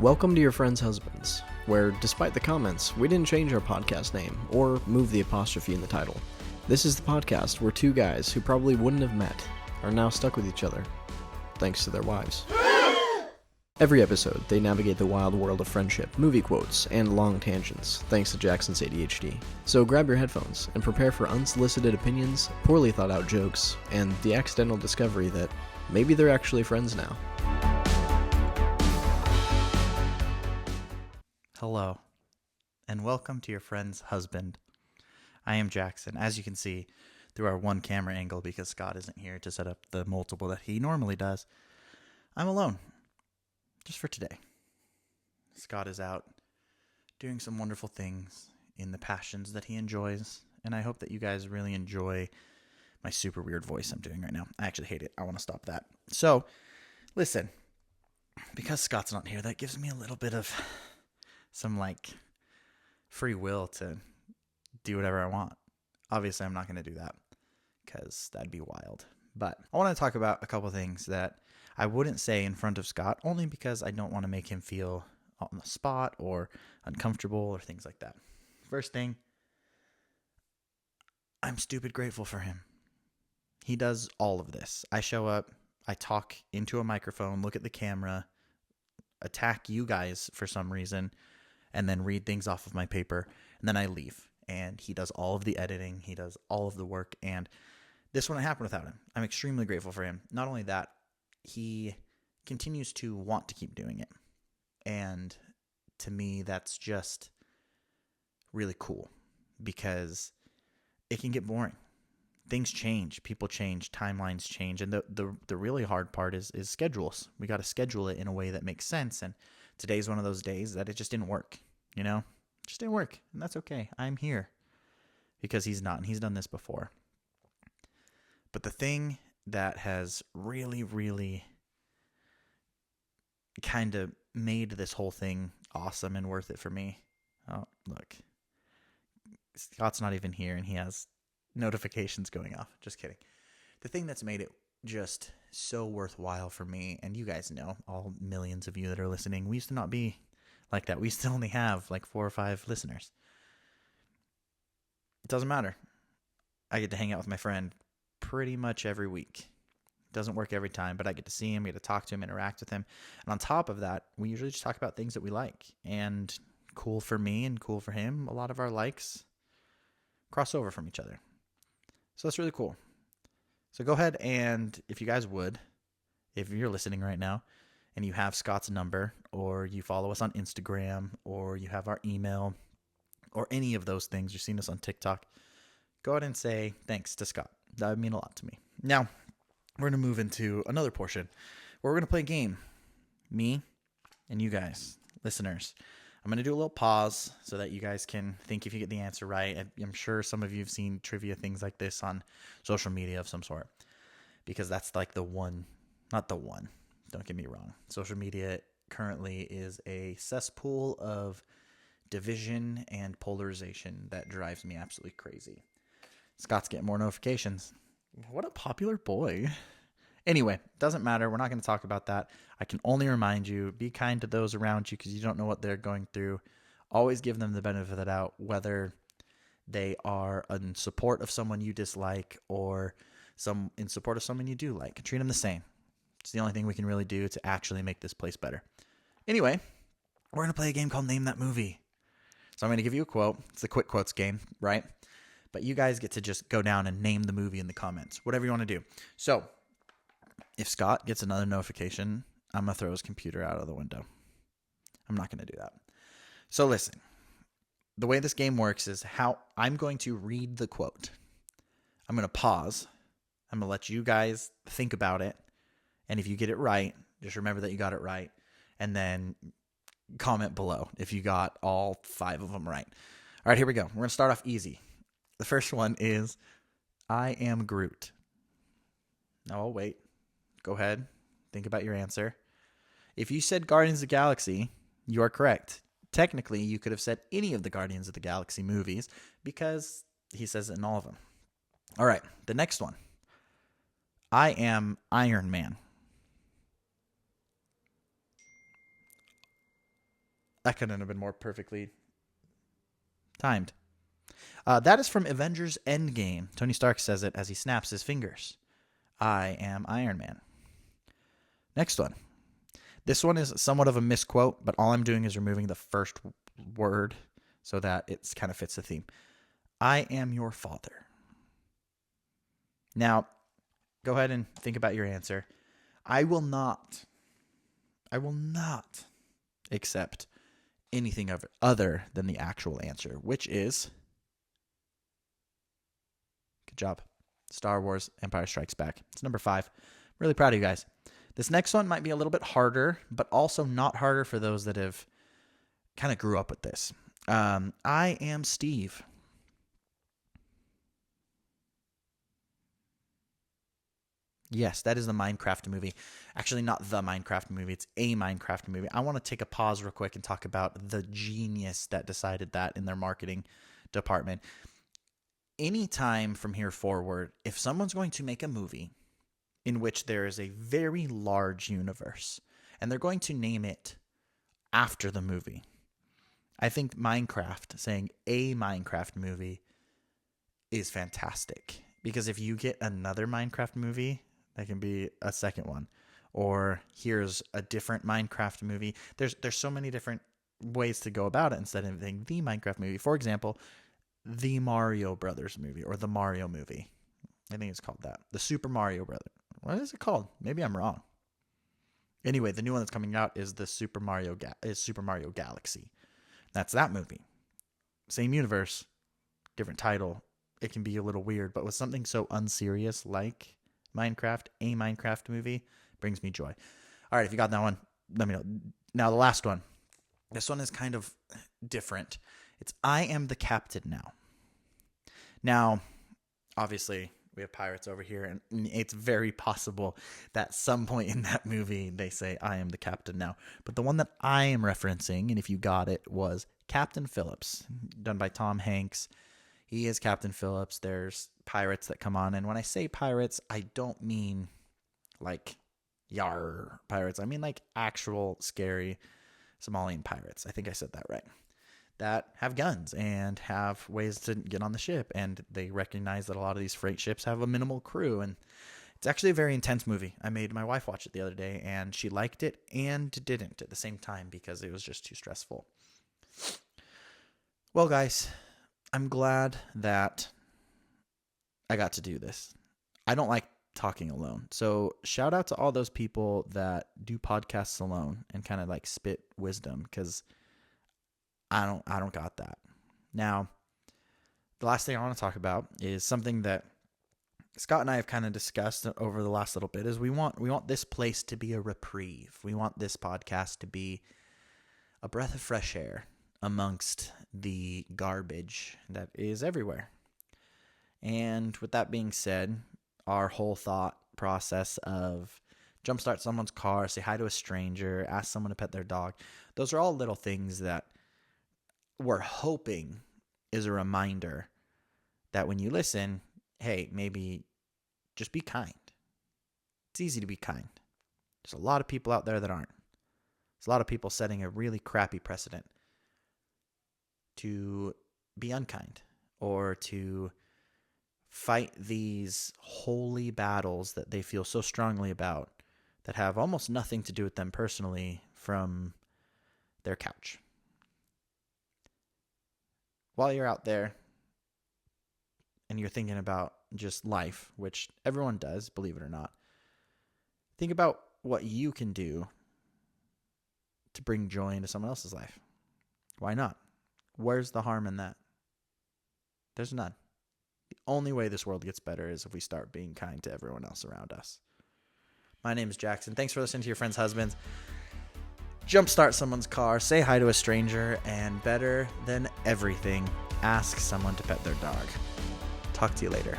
Welcome to Your Friends' Husbands, where, despite the comments, we didn't change our podcast name or move the apostrophe in the title. This is the podcast where two guys who probably wouldn't have met are now stuck with each other, thanks to their wives. Every episode, they navigate the wild world of friendship, movie quotes, and long tangents, thanks to Jaxon's ADHD. So grab your headphones and prepare for unsolicited opinions, poorly thought out jokes, and the accidental discovery that maybe they're actually friends now. Hello, and welcome to Your Friend's Husband. I am Jaxon. As you can see through our one camera angle, because Scott isn't here to set up the multiple that he normally does, I'm alone, just for today. Scott is out doing some wonderful things in the passions that he enjoys, and I hope that you guys really enjoy my super weird voice I'm doing right now. I actually hate it. I want to stop that. So, listen, because Scott's not here, that gives me a little bit of some free will to do whatever I want. Obviously, I'm not going to do that because that'd be wild. But I want to talk about a couple things that I wouldn't say in front of Scott, only because I don't want to make him feel on the spot or uncomfortable or things like that. First thing, I'm stupid grateful for him. He does all of this. I show up, I talk into a microphone, look at the camera, attack you guys for some reason, and then read things off of my paper, and then I leave. And he does all of the editing, he does all of the work, and this wouldn't happen without him. I'm extremely grateful for him. Not only that, he continues to want to keep doing it. And to me, that's just really cool, because it can get boring. Things change, people change, timelines change, and the really hard part is schedules. We got to schedule it in a way that makes sense, and today's one of those days that it just didn't work, It just didn't work, and that's okay. I'm here because he's not, and he's done this before. But the thing that has really, really kind of made this whole thing awesome and worth it for me, oh, look, Scott's not even here, and he has notifications going off. Just kidding. The thing that's made it just so worthwhile for me, and you guys know, all millions of you that are listening, we used to not be like that. We used to only have 4 or 5 listeners. It doesn't matter. I get to hang out with my friend pretty much every week. It doesn't work every time, but I get to see him, get to talk to him, interact with him. And on top of that, we usually just talk about things that we like. And cool for me and cool for him, a lot of our likes cross over from each other. So that's really cool. So go ahead and, if you guys would, if you're listening right now and you have Scott's number, or you follow us on Instagram, or you have our email, or any of those things, you've seen us on TikTok, go ahead and say thanks to Scott. That would mean a lot to me. Now, we're going to move into another portion where we're going to play a game. Me and you guys, listeners. I'm going to do a little pause so that you guys can think if you get the answer right. I'm sure some of you have seen trivia things like this on social media of some sort, because that's the one, not the one, don't get me wrong. Social media currently is a cesspool of division and polarization that drives me absolutely crazy. Scott's getting more notifications. What a popular boy. Anyway, doesn't matter. We're not going to talk about that. I can only remind you, be kind to those around you, because you don't know what they're going through. Always give them the benefit of the doubt, whether they are in support of someone you dislike or in support of someone you do like. Treat them the same. It's the only thing we can really do to actually make this place better. Anyway, we're going to play a game called Name That Movie. So I'm going to give you a quote. It's the quick quotes game, right? But you guys get to just go down and name the movie in the comments, whatever you want to do. So if Scott gets another notification, I'm going to throw his computer out of the window. I'm not going to do that. So listen, the way this game works is how I'm going to read the quote. I'm going to pause. I'm going to let you guys think about it. And if you get it right, just remember that you got it right. And then comment below if you got all 5 of them right. All right, here we go. We're going to start off easy. The first one is, I am Groot. No, I'll wait. Go ahead. Think about your answer. If you said Guardians of the Galaxy, you are correct. Technically, you could have said any of the Guardians of the Galaxy movies, because he says it in all of them. All right, the next one. I am Iron Man. That couldn't have been more perfectly timed. That is from Avengers Endgame. Tony Stark says it as he snaps his fingers. I am Iron Man. Next one. This one is somewhat of a misquote, but all I'm doing is removing the first word so that it kind of fits the theme. I am your father. Now, go ahead and think about your answer. I will not accept anything of it other than the actual answer, which is, good job, Star Wars Empire Strikes Back. It's number 5. Really proud of you guys. This next one might be a little bit harder, but also not harder for those that have kind of grew up with this. I am Steve. Yes, that is the Minecraft movie. Actually, not the Minecraft movie. It's a Minecraft movie. I want to take a pause real quick and talk about the genius that decided that in their marketing department. Anytime from here forward, if someone's going to make a movie in which there is a very large universe and they're going to name it after the movie, I think Minecraft, saying a Minecraft movie, is fantastic. Because if you get another Minecraft movie, that can be a second one. Or here's a different Minecraft movie. There's so many different ways to go about it instead of saying the Minecraft movie. For example, the Mario Brothers movie or the Mario movie. I think it's called that. The Super Mario Brothers. What is it called? Maybe I'm wrong. Anyway, the new one that's coming out is the Super Mario Galaxy. That's that movie. Same universe, different title. It can be a little weird, but with something so unserious like Minecraft, a Minecraft movie, brings me joy. All right, if you got that one, let me know. Now, the last one. This one is kind of different. It's I am the captain now. Now, obviously, we have pirates over here, and it's very possible that at some point in that movie, they say, I am the captain now. But the one that I am referencing, and if you got it, was Captain Phillips, done by Tom Hanks. He is Captain Phillips. There's pirates that come on. And when I say pirates, I don't mean like yar pirates. I mean like actual scary Somalian pirates. I think I said that right. That have guns and have ways to get on the ship. And they recognize that a lot of these freight ships have a minimal crew. And it's actually a very intense movie. I made my wife watch it the other day, and she liked it and didn't at the same time because it was just too stressful. Well, guys, I'm glad that I got to do this. I don't like talking alone. So shout out to all those people that do podcasts alone and kind of like spit wisdom, because I don't got that. Now, the last thing I want to talk about is something that Scott and I have kind of discussed over the last little bit. Is we want this place to be a reprieve. We want this podcast to be a breath of fresh air amongst the garbage that is everywhere. And with that being said, our whole thought process of jumpstart someone's car, say hi to a stranger, ask someone to pet their dog, those are all little things that we're hoping is a reminder that when you listen, hey, maybe just be kind. It's easy to be kind. There's a lot of people out there that aren't. There's a lot of people setting a really crappy precedent to be unkind or to fight these holy battles that they feel so strongly about that have almost nothing to do with them personally from their couch. While you're out there and you're thinking about just life, which everyone does, believe it or not, think about what you can do to bring joy into someone else's life. Why not? Where's the harm in that? There's none. The only way this world gets better is if we start being kind to everyone else around us. My name is Jaxon. Thanks for listening to your friends' husbands. Jumpstart someone's car, say hi to a stranger, and better than everything, ask someone to pet their dog. Talk to you later.